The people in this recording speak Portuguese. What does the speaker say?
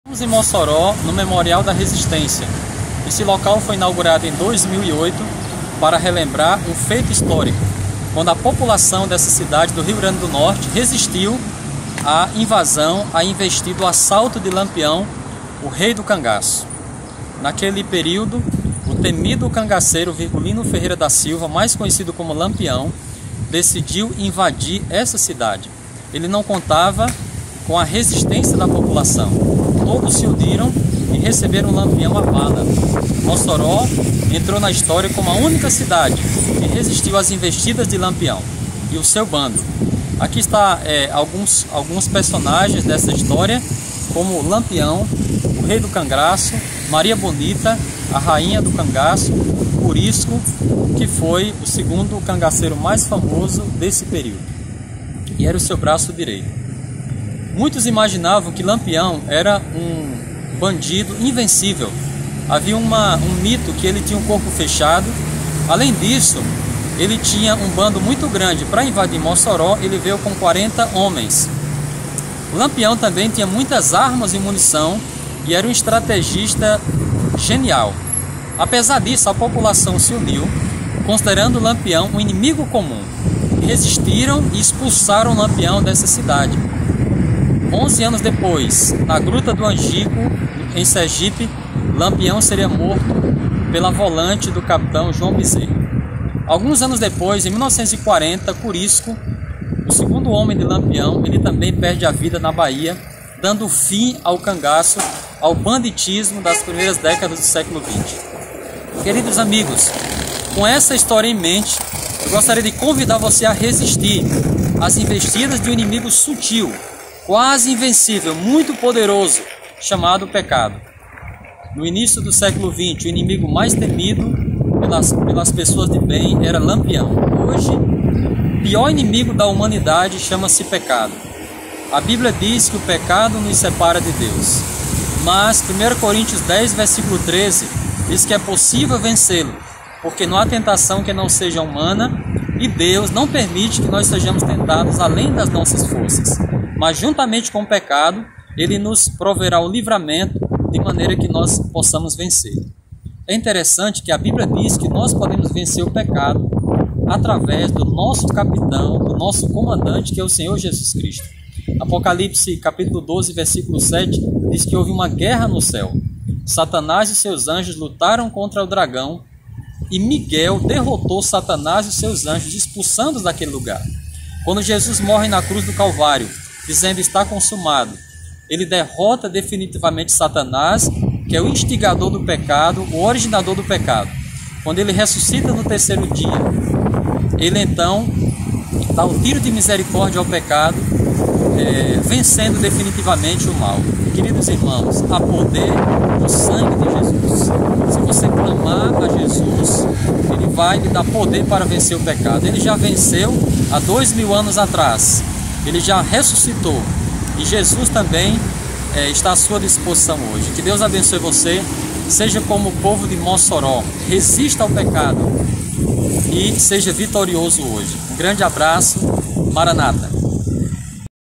Estamos em Mossoró, no Memorial da Resistência. Esse local foi inaugurado em 2008 para relembrar um feito histórico, quando a população dessa cidade do Rio Grande do Norte resistiu à invasão, à investida, ao assalto de Lampião, o rei do cangaço. Naquele período, o temido cangaceiro Virgulino Ferreira da Silva, mais conhecido como Lampião, decidiu invadir essa cidade. Ele não contava com a resistência da população. Todos se uniram e receberam Lampião à bala. Mossoró entrou na história como a única cidade que resistiu às investidas de Lampião e o seu bando. Aqui está alguns personagens dessa história, como Lampião, o rei do cangaço, Maria Bonita, a rainha do cangaço, Curisco, que foi o segundo cangaceiro mais famoso desse período, e era o seu braço direito. Muitos imaginavam que Lampião era um bandido invencível. Havia um mito que ele tinha um corpo fechado. Além disso, ele tinha um bando muito grande. Para invadir Mossoró, ele veio com 40 homens. Lampião também tinha muitas armas e munição e era um estrategista genial. Apesar disso, a população se uniu, considerando Lampião um inimigo comum. Resistiram e expulsaram Lampião dessa cidade. 11 anos depois, na Gruta do Angico, em Sergipe, Lampião seria morto pela volante do capitão João Bezerra. Alguns anos depois, em 1940, Curisco, o segundo homem de Lampião, ele também perde a vida na Bahia, dando fim ao cangaço, ao banditismo das primeiras décadas do século XX. Queridos amigos, com essa história em mente, eu gostaria de convidar você a resistir às investidas de um inimigo sutil, quase invencível, muito poderoso, chamado pecado. No início do século XX, o inimigo mais temido pelas pessoas de bem era Lampião. Hoje, o pior inimigo da humanidade chama-se pecado. A Bíblia diz que o pecado nos separa de Deus. Mas 1 Coríntios 10, versículo 13, diz que é possível vencê-lo, porque não há tentação que não seja humana, e Deus não permite que nós sejamos tentados além das nossas forças. Mas juntamente com o pecado, ele nos proverá o livramento de maneira que nós possamos vencer. É interessante que a Bíblia diz que nós podemos vencer o pecado através do nosso capitão, do nosso comandante, que é o Senhor Jesus Cristo. Apocalipse capítulo 12, versículo 7, diz que houve uma guerra no céu. Satanás e seus anjos lutaram contra o dragão e Miguel derrotou Satanás e seus anjos, expulsando-os daquele lugar. Quando Jesus morre na cruz do Calvário, dizendo está consumado, ele derrota definitivamente Satanás, que é o instigador do pecado, o originador do pecado. Quando ele ressuscita no terceiro dia, ele então dá um tiro de misericórdia ao pecado, vencendo definitivamente o mal. Queridos irmãos, há poder no sangue de Jesus. Se você clamar a Jesus, ele vai lhe dar poder para vencer o pecado. Ele já venceu há 2000 anos atrás. Ele já ressuscitou. E Jesus também está à sua disposição hoje. Que Deus abençoe você. Seja como o povo de Mossoró. Resista ao pecado e seja vitorioso hoje. Um grande abraço. Maranata.